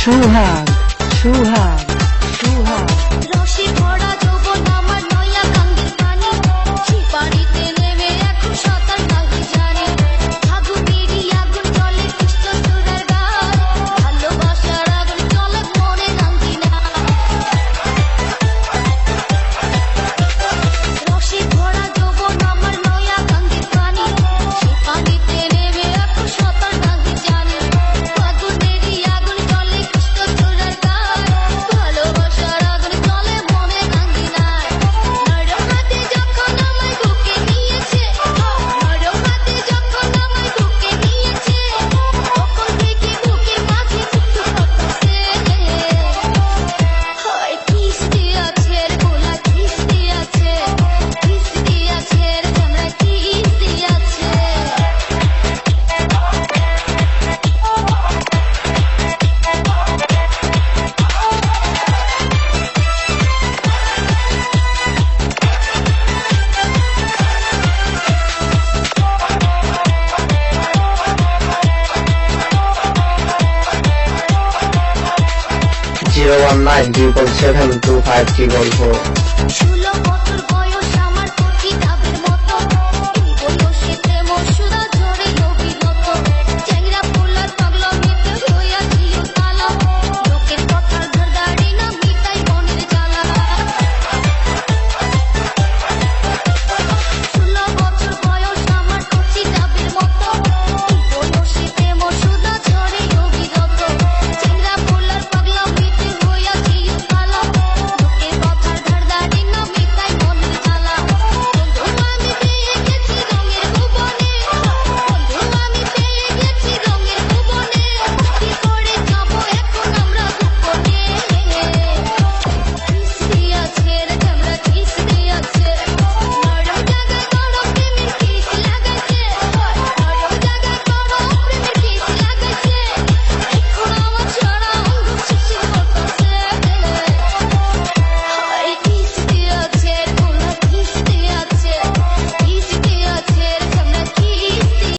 সুহাগ সুহাগ সুহাগ রসে ভরা যৌবন আমার নয়া কাঙ্গের পানি, সে পানিতে নেমে এখন সাঁতার নাহি জানি। ফাগুনেরই আগুন জলে কৃষ্ণ চূড়ার গায়, ভালোবাসার আগুন জলে মনে নাঙ্গি না। রসে ভরা যৌবন আমার নয়া কাঙ্গের পানি, সে পানিতে নেমে এখন সাঁতার নাহি জানি। ফাগুনেরই আগুন জলে কৃষ্ণ চূড়ার গায়, ভালোবাসার আগুন জলে মনে নাঙ্গি না। নরম হাতে যখন আমায় বুকে নিয়েছে, নরম হাতে যখন আমায় বুকে নিয়েছে, তখন থেকে বুকের মাঝে ছুটু কাঁপছে। হায় কিস্তি আছে রে গোলা, কিস্তি আছে, কিস্তি আছে রে চামড়া, কিস্তি আছে। জিরো 19 7725344 16 বছর